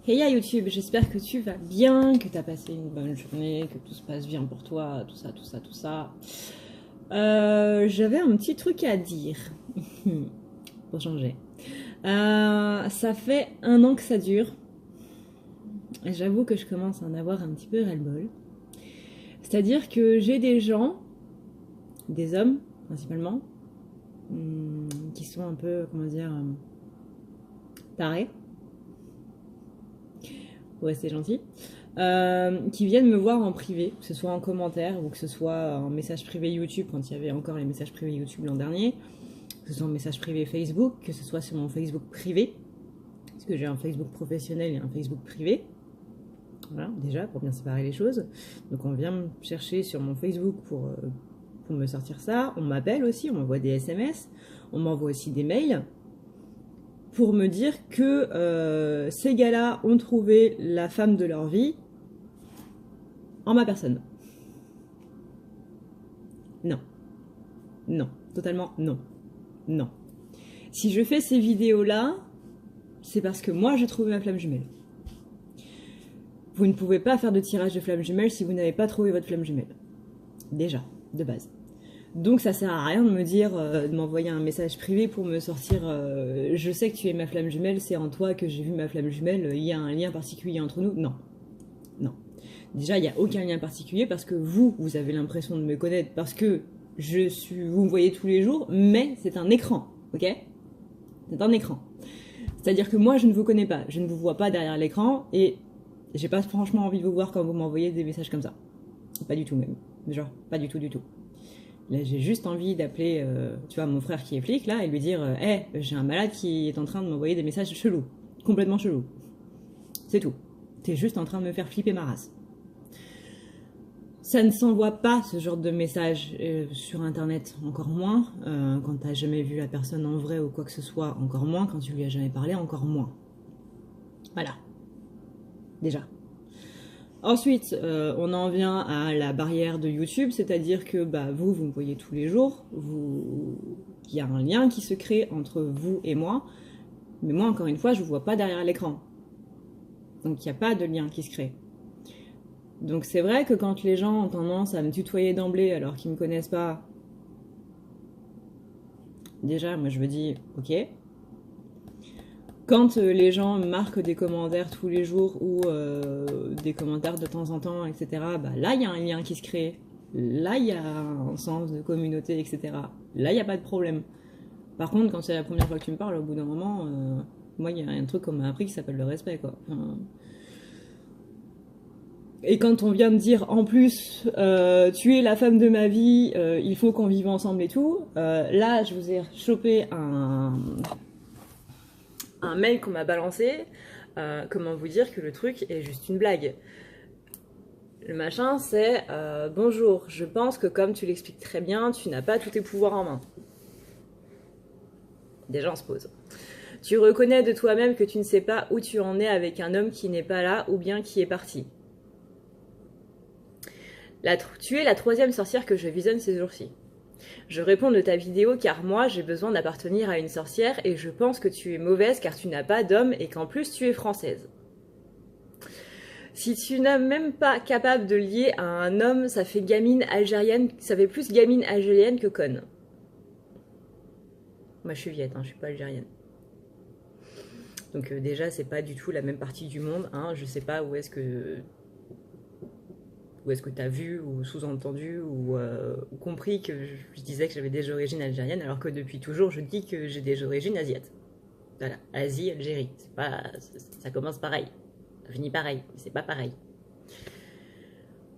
Hey YouTube, j'espère que tu vas bien, que tu as passé une bonne journée, que tout se passe bien pour toi, tout ça, tout ça, tout ça. J'avais un petit truc à dire, pour changer. Ça fait 1 an que ça dure, et j'avoue que je commence à en avoir un petit peu ras-le-bol. C'est-à-dire que j'ai des gens, des hommes principalement, qui sont un peu, comment dire, tarés. Ouais, c'est gentil, qui viennent me voir en privé, que ce soit en commentaire ou que ce soit en message privé YouTube quand il y avait encore les messages privés YouTube l'an dernier, que ce soit en message privé Facebook, que ce soit sur mon Facebook privé, parce que j'ai un Facebook professionnel et un Facebook privé. Voilà, déjà, pour bien séparer les choses. Donc on vient me chercher sur mon Facebook pour me sortir ça. On m'appelle aussi, on m'envoie des SMS, on m'envoie aussi des mails pour me dire que ces gars-là ont trouvé la femme de leur vie en ma personne. Non. Non. Totalement non. Non. Si je fais ces vidéos-là, c'est parce que moi j'ai trouvé ma flamme jumelle. Vous ne pouvez pas faire de tirage de flamme jumelle si vous n'avez pas trouvé votre flamme jumelle. Déjà, de base. Donc ça sert à rien de me dire, de m'envoyer un message privé pour me sortir je sais que tu es ma flamme jumelle, c'est en toi que j'ai vu ma flamme jumelle, il y a un lien particulier entre nous. Non. Non. Déjà, il n'y a aucun lien particulier parce que vous avez l'impression de me connaître parce que vous me voyez tous les jours, mais c'est un écran, ok? C'est un écran. C'est-à-dire que moi, je ne vous connais pas, je ne vous vois pas derrière l'écran et j'ai pas franchement envie de vous voir quand vous m'envoyez des messages comme ça. Pas du tout même. Genre, pas du tout du tout. Là, j'ai juste envie d'appeler, tu vois, mon frère qui est flic, là, et lui dire hey, j'ai un malade qui est en train de m'envoyer des messages chelous. Complètement chelous. C'est tout. T'es juste en train de me faire flipper ma race. Ça ne s'envoie pas, ce genre de messages sur Internet, encore moins. Quand t'as jamais vu la personne en vrai ou quoi que ce soit, encore moins. Quand tu lui as jamais parlé, encore moins. Voilà. Déjà. Ensuite, on en vient à la barrière de YouTube, c'est-à-dire que vous me voyez tous les jours, il y a un lien qui se crée entre vous et moi, mais moi, encore une fois, je ne vous vois pas derrière l'écran. Donc, il n'y a pas de lien qui se crée. Donc, c'est vrai que quand les gens ont tendance à me tutoyer d'emblée alors qu'ils ne me connaissent pas, déjà, moi, je me dis, ok. Quand les gens marquent des commentaires tous les jours ou des commentaires de temps en temps, etc., là, il y a un lien qui se crée. Là, il y a un sens de communauté, etc. Là, il n'y a pas de problème. Par contre, quand c'est la première fois que tu me parles, au bout d'un moment, moi, il y a un truc qu'on m'a appris qui s'appelle le respect, quoi. Enfin... Et quand on vient me dire, en plus, tu es la femme de ma vie, il faut qu'on vive ensemble et tout, là, je vous ai chopé un mail qu'on m'a balancé, comment vous dire que le truc est juste une blague. Le machin c'est bonjour, je pense que comme tu l'expliques très bien, tu n'as pas tous tes pouvoirs en main. Déjà on se pose. Tu reconnais de toi-même que tu ne sais pas où tu en es avec un homme qui n'est pas là ou bien qui est parti. Tu es la 3e sorcière que je visionne ces jours-ci. Je réponds de ta vidéo car moi j'ai besoin d'appartenir à une sorcière et je pense que tu es mauvaise car tu n'as pas d'homme et qu'en plus tu es française. Si tu n'es même pas capable de lier à un homme, ça fait gamine algérienne, ça fait plus gamine algérienne que conne. Moi je suis viette, je suis pas algérienne. Donc déjà c'est pas du tout la même partie du monde, je sais pas où est-ce que tu as vu ou sous-entendu ou compris que je disais que j'avais des origines algériennes alors que depuis toujours je dis que j'ai des origines asiates. Voilà, Asie, Algérie, c'est pas, ça commence pareil, ça finit pareil, mais c'est pas pareil.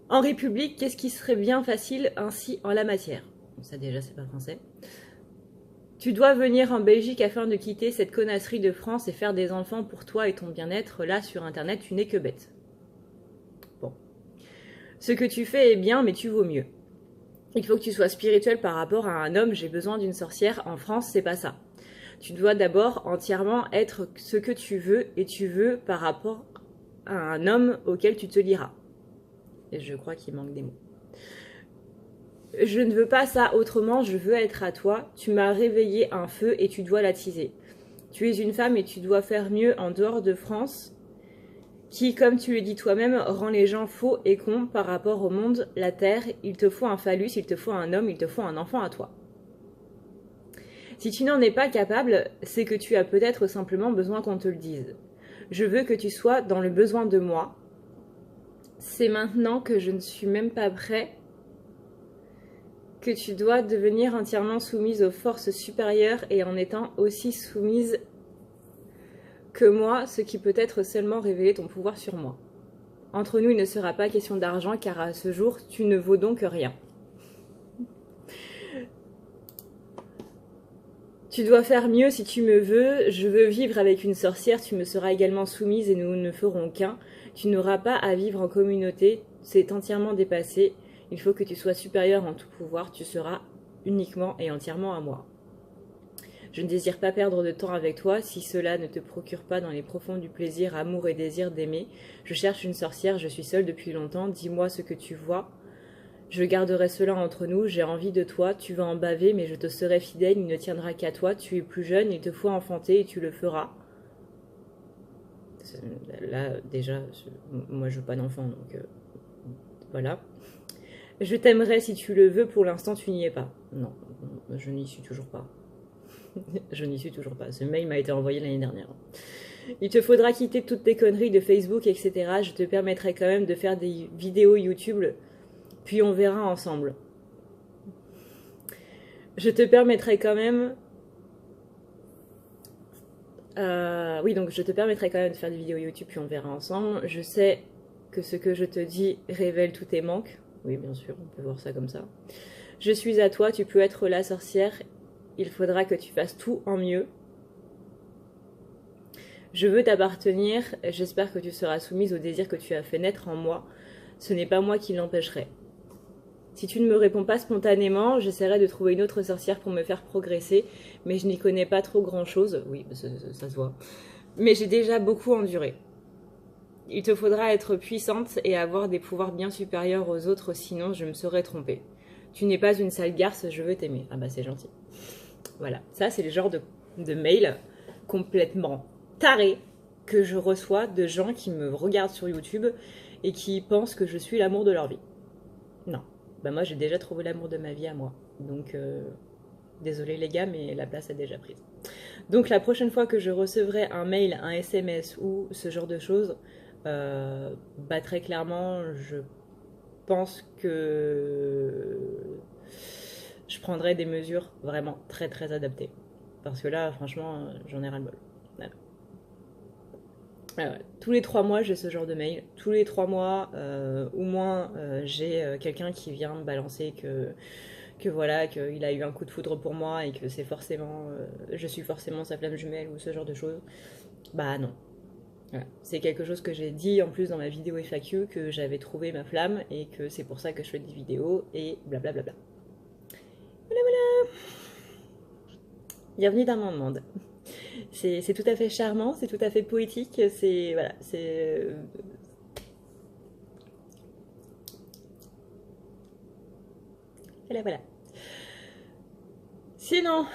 En République, qu'est-ce qui serait bien facile ainsi en la matière? Ça déjà c'est pas français. Tu dois venir en Belgique afin de quitter cette connasserie de France et faire des enfants pour toi et ton bien-être. Là sur internet tu n'es que bête. Ce que tu fais est bien, mais tu vaux mieux. Il faut que tu sois spirituel par rapport à un homme. J'ai besoin d'une sorcière. En France, c'est pas ça. Tu dois d'abord entièrement être ce que tu veux et tu veux par rapport à un homme auquel tu te lieras. Et je crois qu'il manque des mots. Je ne veux pas ça autrement, je veux être à toi. Tu m'as réveillé un feu et tu dois l'attiser. Tu es une femme et tu dois faire mieux en dehors de France qui, comme tu le dis toi-même, rend les gens faux et cons par rapport au monde, la terre. Il te faut un phallus, il te faut un homme, il te faut un enfant à toi. Si tu n'en es pas capable, c'est que tu as peut-être simplement besoin qu'on te le dise. Je veux que tu sois dans le besoin de moi. C'est maintenant que je ne suis même pas prêt, que tu dois devenir entièrement soumise aux forces supérieures et en étant aussi soumise que moi, ce qui peut être seulement révéler ton pouvoir sur moi. Entre nous, il ne sera pas question d'argent car à ce jour, tu ne vaux donc rien. Tu dois faire mieux si tu me veux. Je veux vivre avec une sorcière, tu me seras également soumise et nous ne ferons qu'un. Tu n'auras pas à vivre en communauté, c'est entièrement dépassé. Il faut que tu sois supérieur en tout pouvoir, tu seras uniquement et entièrement à moi. Je ne désire pas perdre de temps avec toi si cela ne te procure pas dans les profonds du plaisir, amour et désir d'aimer. Je cherche une sorcière, je suis seule depuis longtemps, dis-moi ce que tu vois. Je garderai cela entre nous, j'ai envie de toi, tu vas en baver, mais je te serai fidèle, il ne tiendra qu'à toi, tu es plus jeune, il te faut enfanter et tu le feras. Là, déjà, moi je veux pas d'enfant, donc voilà. Je t'aimerai si tu le veux, pour l'instant tu n'y es pas. Non, je n'y suis toujours pas. Je n'y suis toujours pas. Ce mail m'a été envoyé l'année dernière. Il te faudra quitter toutes tes conneries de Facebook, etc. Je te permettrai quand même de faire des vidéos YouTube, puis on verra ensemble. Je te permettrai quand même... oui, donc je te permettrai quand même de faire des vidéos YouTube, puis on verra ensemble. Je sais que ce que je te dis révèle tous tes manques. Oui, bien sûr, on peut voir ça comme ça. Je suis à toi, tu peux être la sorcière. Il faudra que tu fasses tout en mieux. Je veux t'appartenir, j'espère que tu seras soumise au désir que tu as fait naître en moi. Ce n'est pas moi qui l'empêcherai. Si tu ne me réponds pas spontanément, j'essaierai de trouver une autre sorcière pour me faire progresser, mais je n'y connais pas trop grand-chose. Oui, ça se voit. Mais j'ai déjà beaucoup enduré. Il te faudra être puissante et avoir des pouvoirs bien supérieurs aux autres, sinon je me serais trompée. Tu n'es pas une sale garce, je veux t'aimer. Ah bah c'est gentil. Voilà, ça c'est le genre de mail complètement taré que je reçois de gens qui me regardent sur YouTube et qui pensent que je suis l'amour de leur vie. Non, bah moi j'ai déjà trouvé l'amour de ma vie à moi. Donc désolé les gars, mais la place est déjà prise. Donc la prochaine fois que je recevrai un mail, un SMS ou ce genre de choses, bah très clairement je pense que je prendrai des mesures vraiment très très adaptées. Parce que là, franchement, j'en ai ras-le-bol. Voilà. Alors, tous les 3 mois, j'ai ce genre de mail. Tous les 3 mois, au moins, j'ai quelqu'un qui vient me balancer que voilà, qu'il a eu un coup de foudre pour moi et que c'est forcément, je suis forcément sa flamme jumelle ou ce genre de choses. Bah non. Voilà. C'est quelque chose que j'ai dit en plus dans ma vidéo FAQ, que j'avais trouvé ma flamme et que c'est pour ça que je fais des vidéos et blablabla. Voilà, voilà. Bienvenue dans mon monde. C'est tout à fait charmant, c'est tout à fait poétique, c'est... Voilà, c'est... Voilà, voilà. Sinon...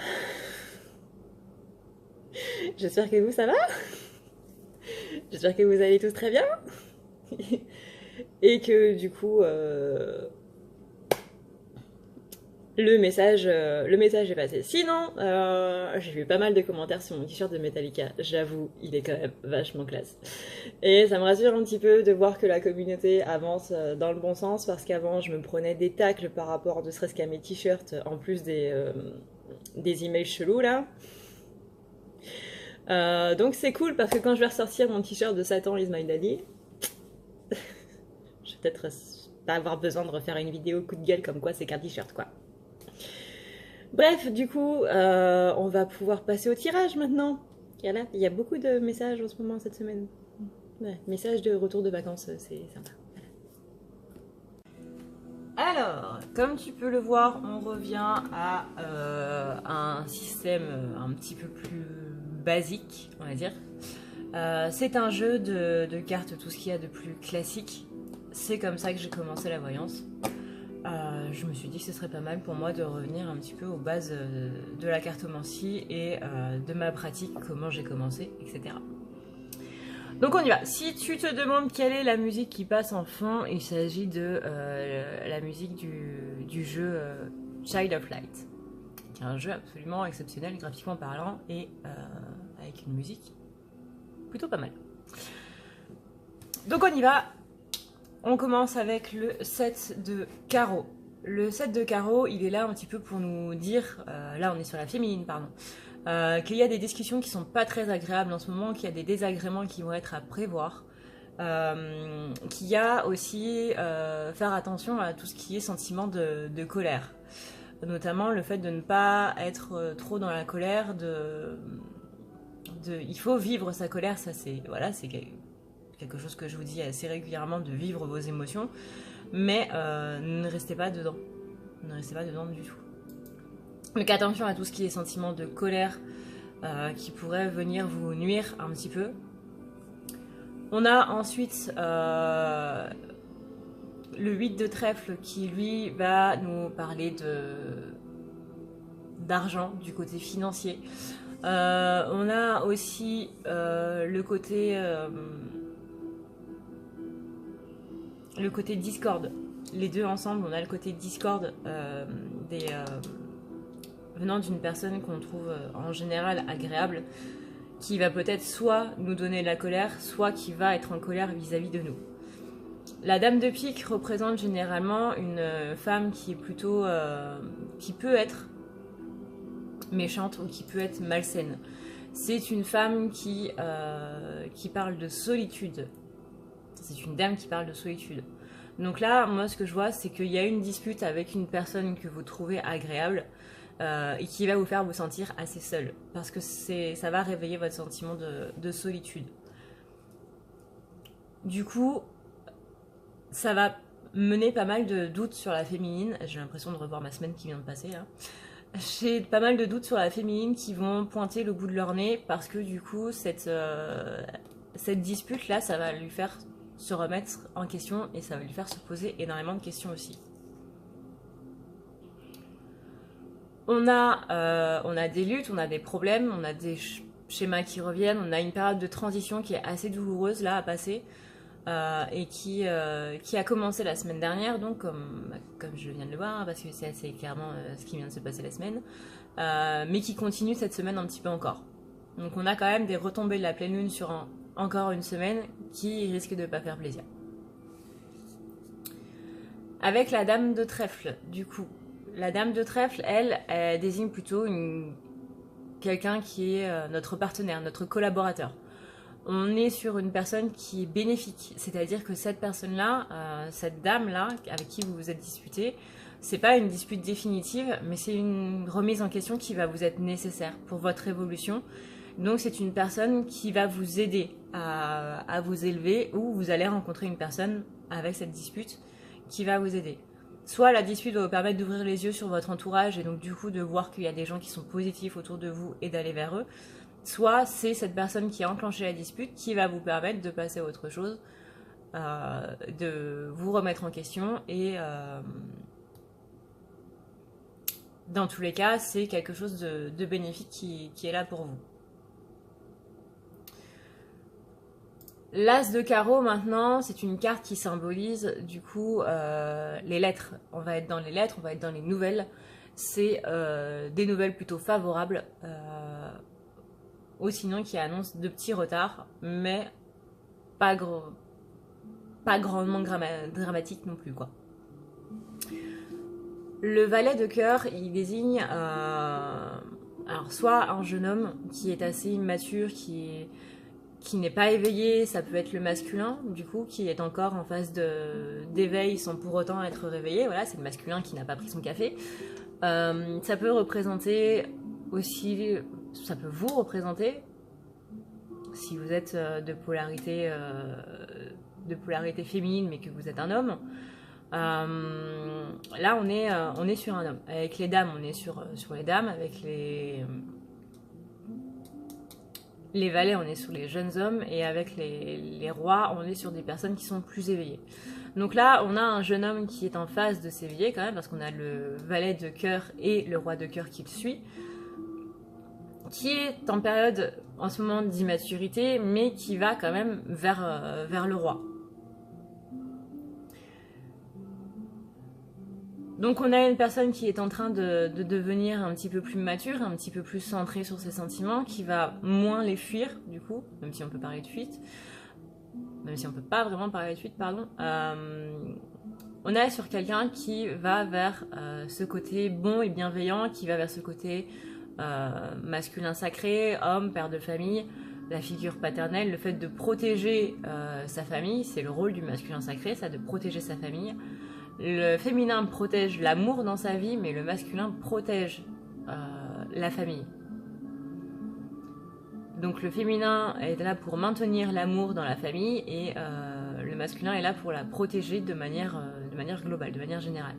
J'espère que vous, ça va. J'espère que vous allez tous très bien. Et que, du coup... Le message est passé. Sinon, j'ai vu pas mal de commentaires sur mon t-shirt de Metallica. J'avoue, il est quand même vachement classe. Et ça me rassure un petit peu de voir que la communauté avance dans le bon sens, parce qu'avant, je me prenais des tacles par rapport ne serait-ce qu'à mes t-shirts, en plus des emails chelous, là. Donc c'est cool, parce que quand je vais ressortir mon t-shirt de Satan is my daddy, je vais peut-être pas avoir besoin de refaire une vidéo coup de gueule comme quoi c'est qu'un t-shirt, quoi. Bref, du coup, on va pouvoir passer au tirage maintenant. Voilà, il y a beaucoup de messages en ce moment cette semaine. Ouais, messages de retour de vacances, c'est sympa. Voilà. Alors, comme tu peux le voir, on revient à un système un petit peu plus basique, on va dire. C'est un jeu de cartes, tout ce qu'il y a de plus classique. C'est comme ça que j'ai commencé la voyance. Je me suis dit que ce serait pas mal pour moi de revenir un petit peu aux bases de la cartomancie et de ma pratique, comment j'ai commencé, etc. Donc on y va. Si tu te demandes quelle est la musique qui passe en fond, il s'agit de la musique du jeu Child of Light, qui est un jeu absolument exceptionnel graphiquement parlant et avec une musique plutôt pas mal. Donc on y va. On commence avec le set de carreaux. Le set de carreaux, il est là un petit peu pour nous dire, là on est sur la féminine, pardon, qu'il y a des discussions qui sont pas très agréables en ce moment, qu'il y a des désagréments qui vont être à prévoir, qu'il y a aussi faire attention à tout ce qui est sentiment de colère, notamment le fait de ne pas être trop dans la colère, il faut vivre sa colère, ça c'est voilà, c'est quelque chose que je vous dis assez régulièrement, de vivre vos émotions, mais ne restez pas dedans, ne restez pas dedans du tout. Donc attention à tout ce qui est sentiment de colère qui pourrait venir vous nuire un petit peu. On a ensuite le 8 de trèfle qui lui va nous parler d'argent, du côté financier. On a aussi le côté discorde. Les deux ensemble, on a le côté discorde venant d'une personne qu'on trouve en général agréable, qui va peut-être soit nous donner de la colère, soit qui va être en colère vis-à-vis de nous. La dame de pique représente généralement une femme qui est plutôt, qui peut être méchante ou qui peut être malsaine. C'est une femme qui parle de solitude. C'est une dame qui parle de solitude. Donc là, moi, ce que je vois, c'est qu'il y a une dispute avec une personne que vous trouvez agréable et qui va vous faire vous sentir assez seul. Parce que ça va réveiller votre sentiment de solitude. Du coup, ça va mener pas mal de doutes sur la féminine. J'ai l'impression de revoir ma semaine qui vient de passer, là. J'ai pas mal de doutes sur la féminine qui vont pointer le bout de leur nez parce que du coup, cette dispute-là, ça va lui faire se remettre en question et ça va lui faire se poser énormément de questions aussi. On a des luttes, on a des problèmes, on a des schémas qui reviennent, on a une période de transition qui est assez douloureuse là à passer et qui a commencé la semaine dernière, donc comme je viens de le voir, hein, parce que c'est assez clairement ce qui vient de se passer la semaine, mais qui continue cette semaine un petit peu encore. Donc on a quand même des retombées de la pleine lune sur encore une semaine qui risque de ne pas faire plaisir. Avec la dame de trèfle, du coup. La dame de trèfle, elle désigne plutôt quelqu'un qui est notre partenaire, notre collaborateur. On est sur une personne qui est bénéfique, c'est-à-dire que cette personne-là, cette dame-là, avec qui vous vous êtes disputé, c'est pas une dispute définitive, mais c'est une remise en question qui va vous être nécessaire pour votre évolution. Donc c'est une personne qui va vous aider à vous élever, ou vous allez rencontrer une personne avec cette dispute qui va vous aider. Soit la dispute va vous permettre d'ouvrir les yeux sur votre entourage et donc du coup de voir qu'il y a des gens qui sont positifs autour de vous et d'aller vers eux. Soit c'est cette personne qui a enclenché la dispute qui va vous permettre de passer à autre chose, de vous remettre en question et dans tous les cas, c'est quelque chose de bénéfique qui est là pour vous. L'As de carreau maintenant, c'est une carte qui symbolise du coup les lettres. On va être dans les lettres, on va être dans les nouvelles. C'est des nouvelles plutôt favorables, ou sinon qui annoncent de petits retards, mais pas grandement dramatique non plus, quoi. Le valet de cœur, il désigne alors soit un jeune homme qui est assez immature, qui n'est pas éveillé, ça peut être le masculin, du coup, qui est encore en phase d'éveil sans pour autant être réveillé. Voilà, c'est le masculin qui n'a pas pris son café. Ça peut représenter aussi, ça peut vous représenter, si vous êtes de polarité féminine, mais que vous êtes un homme. Là, on est sur un homme. Avec les dames, on est sur les dames. Avec les valets, on est sur les jeunes hommes. Et avec les rois, on est sur des personnes qui sont plus éveillées. Donc là, on a un jeune homme qui est en phase de s'éveiller quand même, parce qu'on a le valet de cœur et le roi de cœur qui le suit, qui est en période en ce moment d'immaturité, mais qui va quand même vers le roi. Donc on a une personne qui est en train de devenir un petit peu plus mature, un petit peu plus centrée sur ses sentiments, qui va moins les fuir, du coup, même si on peut parler de fuite, même si on peut pas vraiment parler de fuite, pardon. On est sur quelqu'un qui va vers ce côté bon et bienveillant, qui va vers ce côté masculin sacré, homme, père de famille, la figure paternelle, le fait de protéger sa famille, c'est le rôle du masculin sacré, ça, de protéger sa famille. Le féminin protège l'amour dans sa vie, mais le masculin protège la famille. Donc le féminin est là pour maintenir l'amour dans la famille et le masculin est là pour la protéger de manière globale, de manière générale.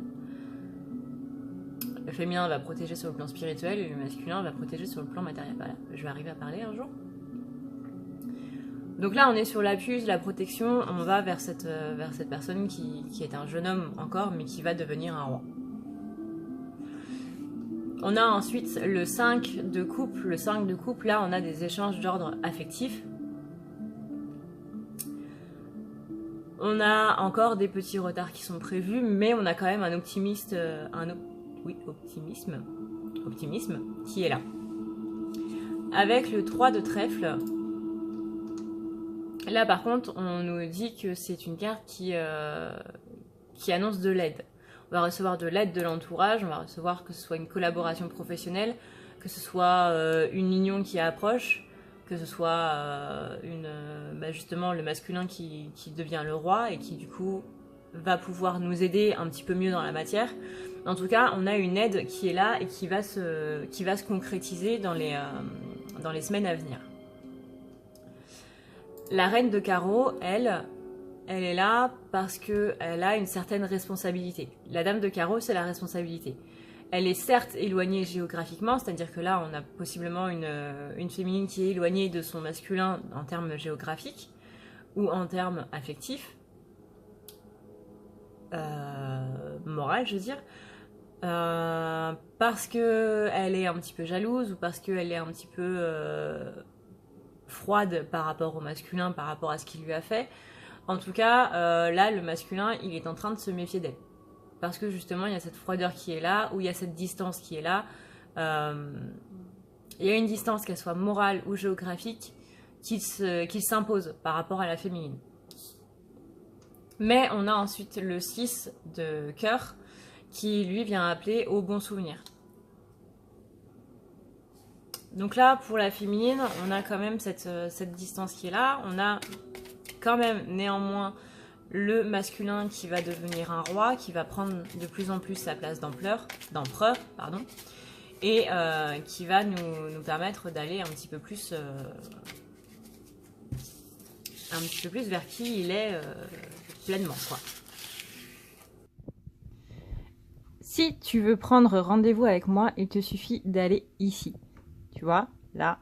Le féminin va protéger sur le plan spirituel et le masculin va protéger sur le plan matériel. Voilà, je vais arriver à parler un jour. Donc là, on est sur l'appui, la protection, on va vers cette personne qui est un jeune homme encore, mais qui va devenir un roi. On a ensuite le 5 de coupe. Le 5 de coupe, là, on a des échanges d'ordre affectif. On a encore des petits retards qui sont prévus, mais on a quand même un optimisme qui est là. Avec le 3 de trèfle, là par contre, on nous dit que c'est une carte qui annonce de l'aide. On va recevoir de l'aide de l'entourage, on va recevoir que ce soit une collaboration professionnelle, que ce soit une union qui approche, que ce soit justement le masculin qui devient le roi et qui du coup va pouvoir nous aider un petit peu mieux dans la matière. En tout cas, on a une aide qui est là et qui va se concrétiser dans les semaines à venir. La reine de carreau, elle est là parce qu'elle a une certaine responsabilité. La dame de carreau, c'est la responsabilité. Elle est certes éloignée géographiquement, c'est-à-dire que là, on a possiblement une féminine qui est éloignée de son masculin en termes géographiques ou en termes affectifs, moral, je veux dire, parce qu'elle est un petit peu jalouse ou parce qu'elle est un petit peu froide par rapport au masculin, par rapport à ce qu'il lui a fait. En tout cas, là, le masculin, il est en train de se méfier d'elle. Parce que justement, il y a cette froideur qui est là, ou il y a cette distance qui est là. Il y a une distance, qu'elle soit morale ou géographique, qui s'impose par rapport à la féminine. Mais on a ensuite le 6 de cœur, qui lui vient appeler au bon souvenir. Donc là, pour la féminine, on a quand même cette distance qui est là. On a quand même néanmoins le masculin qui va devenir un roi, qui va prendre de plus en plus sa place d'empereur, et qui va nous permettre d'aller un petit peu plus vers qui il est pleinement, quoi. Si tu veux prendre rendez-vous avec moi, il te suffit d'aller ici. Tu vois, là,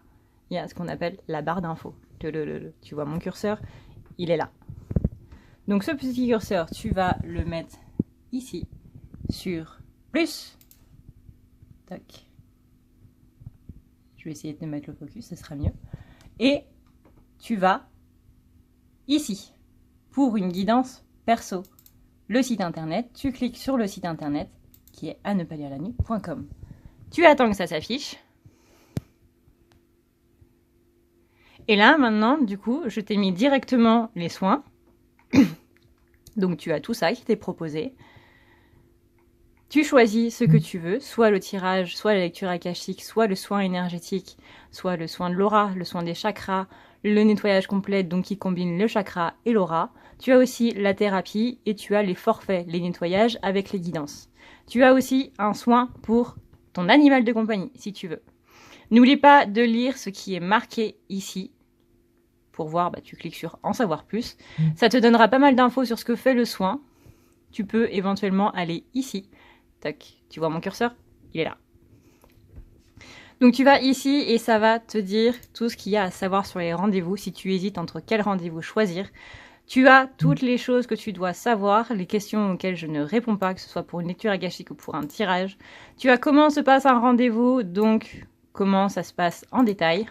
il y a ce qu'on appelle la barre d'infos. Tu vois mon curseur, il est là. Donc ce petit curseur, tu vas le mettre ici, sur plus. Tac. Je vais essayer de mettre le focus, ce sera mieux. Et tu vas ici, pour une guidance perso. Le site internet, tu cliques sur le site internet, qui est anepalirlanuit.com. Tu attends que ça s'affiche. Et là, maintenant, du coup, je t'ai mis directement les soins. Donc tu as tout ça qui t'est proposé. Tu choisis ce que tu veux, soit le tirage, soit la lecture akashique, soit le soin énergétique, soit le soin de l'aura, le soin des chakras, le nettoyage complet, donc qui combine le chakra et l'aura. Tu as aussi la thérapie et tu as les forfaits, les nettoyages avec les guidances. Tu as aussi un soin pour ton animal de compagnie, si tu veux. N'oublie pas de lire ce qui est marqué ici. Pour voir, tu cliques sur en savoir plus. Ça te donnera pas mal d'infos sur ce que fait le soin. Tu peux éventuellement aller ici. Tac, tu vois mon curseur? Il est là. Donc tu vas ici et ça va te dire tout ce qu'il y a à savoir sur les rendez-vous. Si tu hésites entre quel rendez-vous choisir, tu as toutes les choses que tu dois savoir, les questions auxquelles je ne réponds pas, que ce soit pour une lecture akashique ou pour un tirage. Tu as comment se passe un rendez-vous, donc comment ça se passe en détail.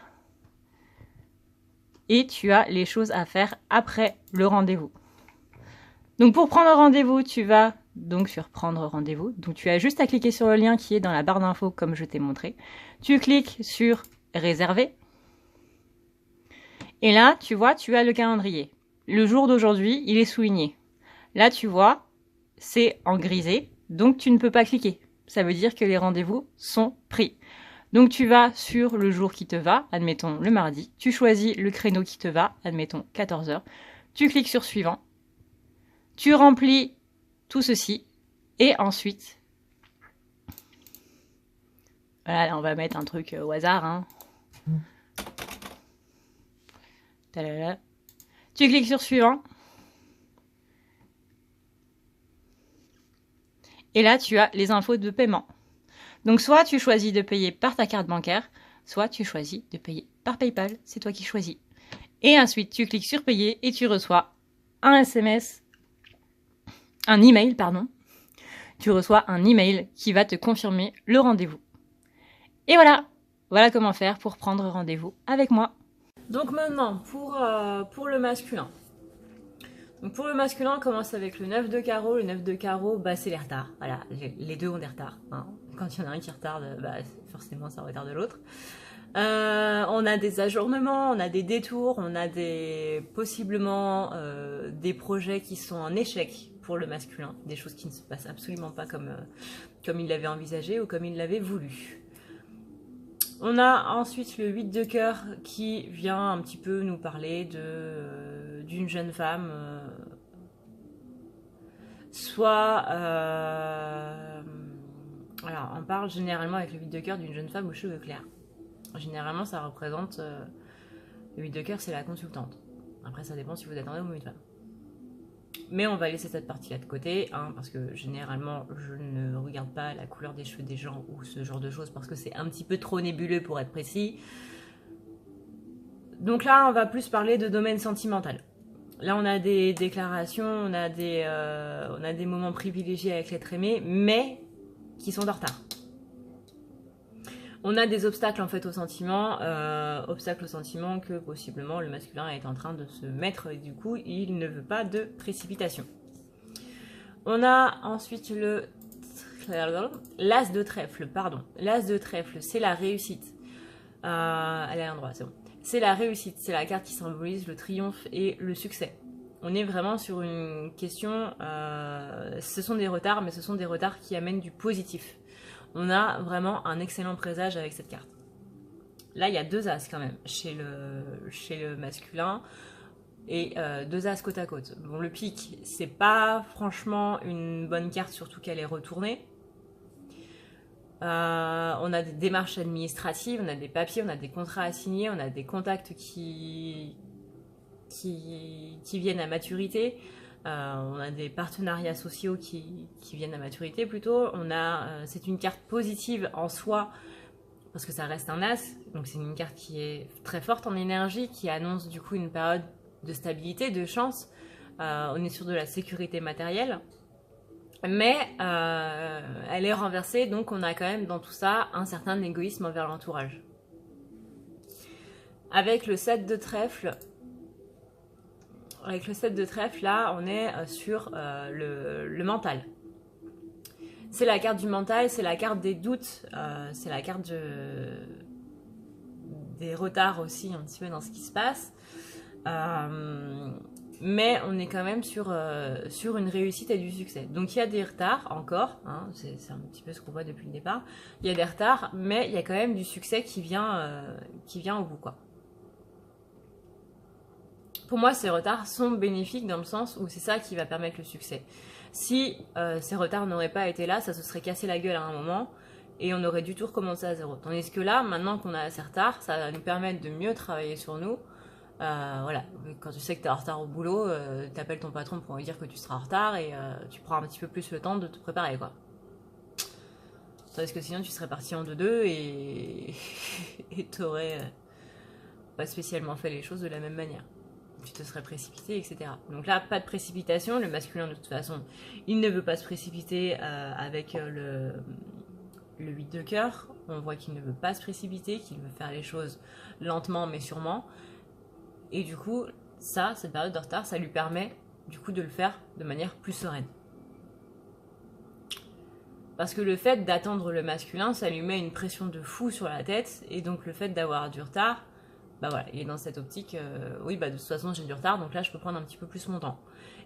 Et tu as les choses à faire après le rendez-vous. Donc pour prendre rendez-vous, tu vas donc sur prendre rendez-vous. Donc tu as juste à cliquer sur le lien qui est dans la barre d'infos comme je t'ai montré. Tu cliques sur réserver. Et là, tu vois, tu as le calendrier. Le jour d'aujourd'hui, il est souligné. Là, tu vois, c'est en grisé, donc tu ne peux pas cliquer. Ça veut dire que les rendez-vous sont pris. Donc tu vas sur le jour qui te va, admettons le mardi. Tu choisis le créneau qui te va, admettons 14 h. Tu cliques sur suivant. Tu remplis tout ceci. Et ensuite, voilà, là, on va mettre un truc au hasard. Hein. Tu cliques sur suivant. Et là, tu as les infos de paiement. Donc, soit tu choisis de payer par ta carte bancaire, soit tu choisis de payer par PayPal. C'est toi qui choisis. Et ensuite, tu cliques sur payer et tu reçois un SMS, un email, pardon. Tu reçois un email qui va te confirmer le rendez-vous. Et voilà, voilà comment faire pour prendre rendez-vous avec moi. Donc maintenant, pour le masculin. Donc pour le masculin, on commence avec le 9 de carreau. Le 9 de carreau, bah, c'est les retards. Voilà, les deux ont des retards. Hein. Quand il y en a un qui retarde, bah, forcément ça retarde l'autre. On a des ajournements, on a des détours, on a possiblement des projets qui sont en échec pour le masculin. Des choses qui ne se passent absolument pas comme il l'avait envisagé ou comme il l'avait voulu. On a ensuite le 8 de cœur qui vient un petit peu nous parler d'une jeune femme, alors on parle généralement avec le 8 de cœur d'une jeune femme aux cheveux clairs. Généralement ça représente, le 8 de cœur c'est la consultante. Après ça dépend si vous êtes un homme ou une femme. Mais on va laisser cette partie-là de côté, hein, parce que généralement, je ne regarde pas la couleur des cheveux des gens ou ce genre de choses, parce que c'est un petit peu trop nébuleux pour être précis. Donc là, on va plus parler de domaine sentimental. Là, on a des déclarations, on a des moments privilégiés avec l'être aimé, mais qui sont en retard. On a des obstacles en fait au sentiment, que possiblement le masculin est en train de se mettre et du coup il ne veut pas de précipitation. On a ensuite l'as de trèfle, pardon. L'as de trèfle, c'est la réussite. Elle a un droit, c'est bon. C'est la réussite, c'est la carte qui symbolise le triomphe et le succès. On est vraiment sur une question, ce sont des retards, mais ce sont des retards qui amènent du positif. On a vraiment un excellent présage avec cette carte. Là, il y a deux as quand même chez le masculin et deux as côte à côte. Bon, le pic, c'est pas franchement une bonne carte, surtout qu'elle est retournée. On a des démarches administratives, on a des papiers, on a des contrats à signer, on a des contacts qui viennent à maturité. On a des partenariats sociaux qui viennent à maturité plutôt. C'est une carte positive en soi parce que ça reste un as. Donc c'est une carte qui est très forte en énergie, qui annonce du coup une période de stabilité, de chance. On est sur de la sécurité matérielle. Mais elle est renversée, donc on a quand même dans tout ça un certain égoïsme envers l'entourage. Avec le 7 de trèfle, là, on est sur le mental. C'est la carte du mental, c'est la carte des doutes, c'est la carte des retards aussi, un petit peu dans ce qui se passe. Mais on est quand même sur une réussite et du succès. Donc il y a des retards encore, hein, c'est un petit peu ce qu'on voit depuis le départ. Il y a des retards, mais il y a quand même du succès qui vient au bout, quoi. Pour moi, ces retards sont bénéfiques dans le sens où c'est ça qui va permettre le succès. Si ces retards n'auraient pas été là, ça se serait cassé la gueule à un moment et on aurait du tout recommencé à zéro. Tandis que là, maintenant qu'on a ces retards, ça va nous permettre de mieux travailler sur nous. Voilà, quand tu sais que tu es en retard au boulot, tu appelles ton patron pour lui dire que tu seras en retard et tu prends un petit peu plus le temps de te préparer, quoi. Tandis que sinon, tu serais parti en 2-2 et tu n'aurais pas spécialement fait les choses de la même manière. Tu te serais précipité, etc. Donc là, pas de précipitation. Le masculin, de toute façon, il ne veut pas se précipiter avec le 8 de cœur. On voit qu'il ne veut pas se précipiter, qu'il veut faire les choses lentement mais sûrement. Et du coup, ça, cette période de retard, ça lui permet du coup de le faire de manière plus sereine. Parce que le fait d'attendre le masculin, ça lui met une pression de fou sur la tête. Et donc le fait d'avoir du retard, bah voilà, il est dans cette optique, oui, bah de toute façon j'ai du retard, donc là je peux prendre un petit peu plus mon temps.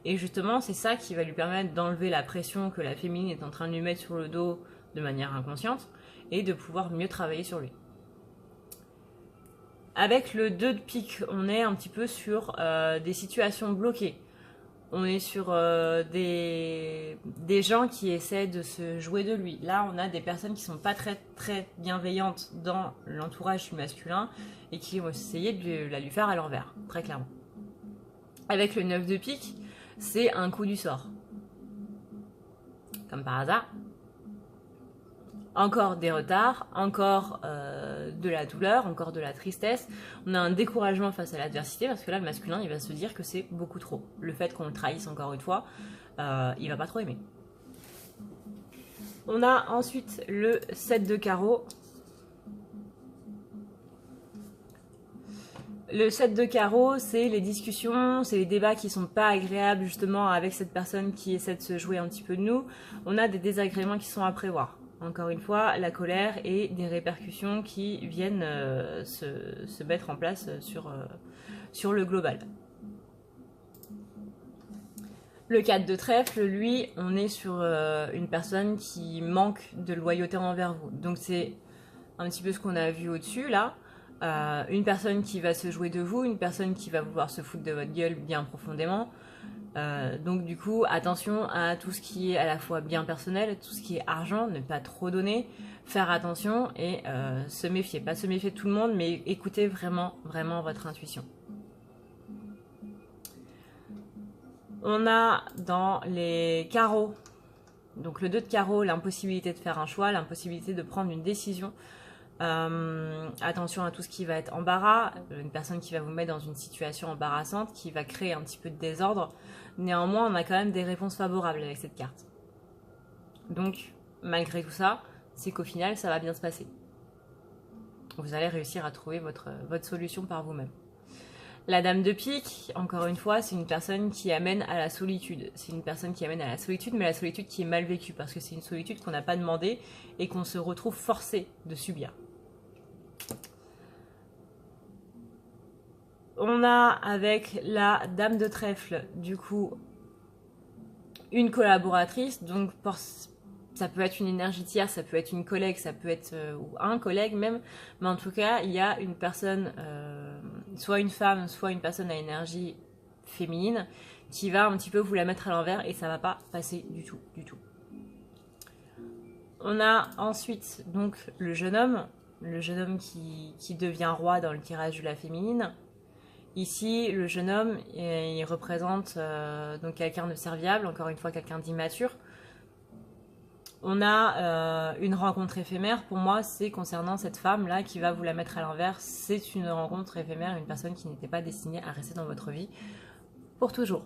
Et justement, c'est ça qui va lui permettre d'enlever la pression que la féminine est en train de lui mettre sur le dos de manière inconsciente, et de pouvoir mieux travailler sur lui. Avec le 2 de pique, on est un petit peu sur des situations bloquées. On est sur des gens qui essaient de se jouer de lui. Là, on a des personnes qui sont pas très très bienveillantes dans l'entourage du masculin et qui vont essayer de la lui faire à l'envers, très clairement. Avec le 9 de pique, c'est un coup du sort. Comme par hasard. Encore des retards, encore de la douleur, encore de la tristesse. On a un découragement face à l'adversité parce que là, le masculin, il va se dire que c'est beaucoup trop. Le fait qu'on le trahisse encore une fois, il va pas trop aimer. On a ensuite le 7 de carreau. Le 7 de carreau, c'est les discussions, c'est les débats qui sont pas agréables justement avec cette personne qui essaie de se jouer un petit peu de nous. On a des désagréments qui sont à prévoir. Encore une fois, la colère et des répercussions qui viennent se mettre en place sur le global. Le 4 de trèfle, lui, on est sur une personne qui manque de loyauté envers vous. Donc c'est un petit peu ce qu'on a vu au-dessus là. Une personne qui va se jouer de vous, une personne qui va vouloir se foutre de votre gueule bien profondément. Donc du coup, attention à tout ce qui est à la fois bien personnel, tout ce qui est argent, ne pas trop donner, faire attention et se méfier. Pas se méfier de tout le monde, mais écoutez vraiment, vraiment votre intuition. On a dans les carreaux, donc le 2 de carreau, l'impossibilité de faire un choix, l'impossibilité de prendre une décision. Attention à tout ce qui va être embarras, une personne qui va vous mettre dans une situation embarrassante, qui va créer un petit peu de désordre. Néanmoins, on a quand même des réponses favorables avec cette carte. Donc, malgré tout ça, c'est qu'au final, ça va bien se passer. Vous allez réussir à trouver votre solution par vous-même. La dame de pique, encore une fois, c'est une personne qui amène à la solitude. C'est une personne qui amène à la solitude, mais la solitude qui est mal vécue, parce que c'est une solitude qu'on n'a pas demandé et qu'on se retrouve forcé de subir. On a avec la dame de trèfle, du coup, une collaboratrice. Donc, ça peut être une énergie tierce, ça peut être une collègue, ça peut être ou un collègue même. Mais en tout cas, il y a une personne, soit une femme, soit une personne à énergie féminine, qui va un petit peu vous la mettre à l'envers et ça va pas passer du tout, du tout. On a ensuite donc le jeune homme qui devient roi dans le tirage de la féminine. Ici, le jeune homme, il représente donc quelqu'un de serviable, encore une fois quelqu'un d'immature. On a une rencontre éphémère. Pour moi, c'est concernant cette femme-là qui va vous la mettre à l'envers. C'est une rencontre éphémère, une personne qui n'était pas destinée à rester dans votre vie pour toujours.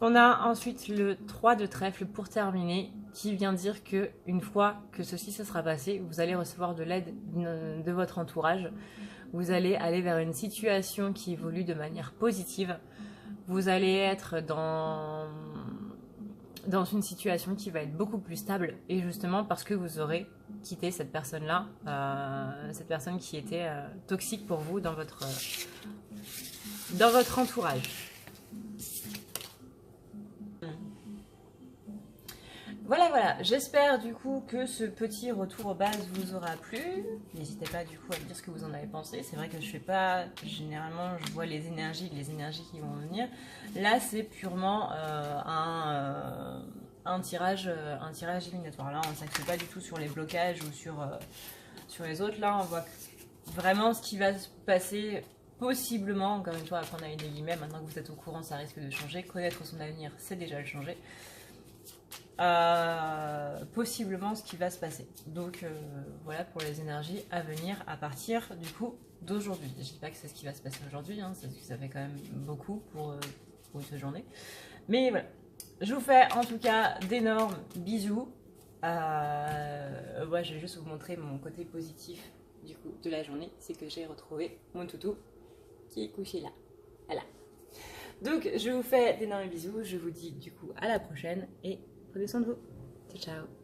On a ensuite le 3 de trèfle pour terminer, qui vient dire que une fois que ceci se sera passé, vous allez recevoir de l'aide de votre entourage. Vous allez aller vers une situation qui évolue de manière positive. Vous allez être dans une situation qui va être beaucoup plus stable, et justement parce que vous aurez quitté cette personne-là, cette personne qui était toxique pour vous dans votre entourage. Voilà, j'espère du coup que ce petit retour aux bases vous aura plu. N'hésitez pas du coup à me dire ce que vous en avez pensé. C'est vrai que je fais pas, généralement je vois les énergies qui vont venir. Là c'est purement un tirage éliminatoire. Là on ne s'axe pas du tout sur les blocages ou sur les autres. Là on voit vraiment ce qui va se passer possiblement, encore une fois à prendre avec des guillemets. Maintenant que vous êtes au courant, ça risque de changer. Connaître son avenir, c'est déjà le changer. Possiblement ce qui va se passer. Donc voilà pour les énergies à venir à partir du coup d'aujourd'hui. Je dis pas que c'est ce qui va se passer aujourd'hui, hein, ça fait quand même beaucoup pour une seule journée. Mais voilà, je vous fais en tout cas d'énormes bisous. Moi, je vais juste vous montrer mon côté positif du coup de la journée, c'est que j'ai retrouvé mon toutou qui est couché là. Voilà. Donc, je vous fais d'énormes bisous. Je vous dis du coup à la prochaine et prenez soin de vous. Ciao, ciao.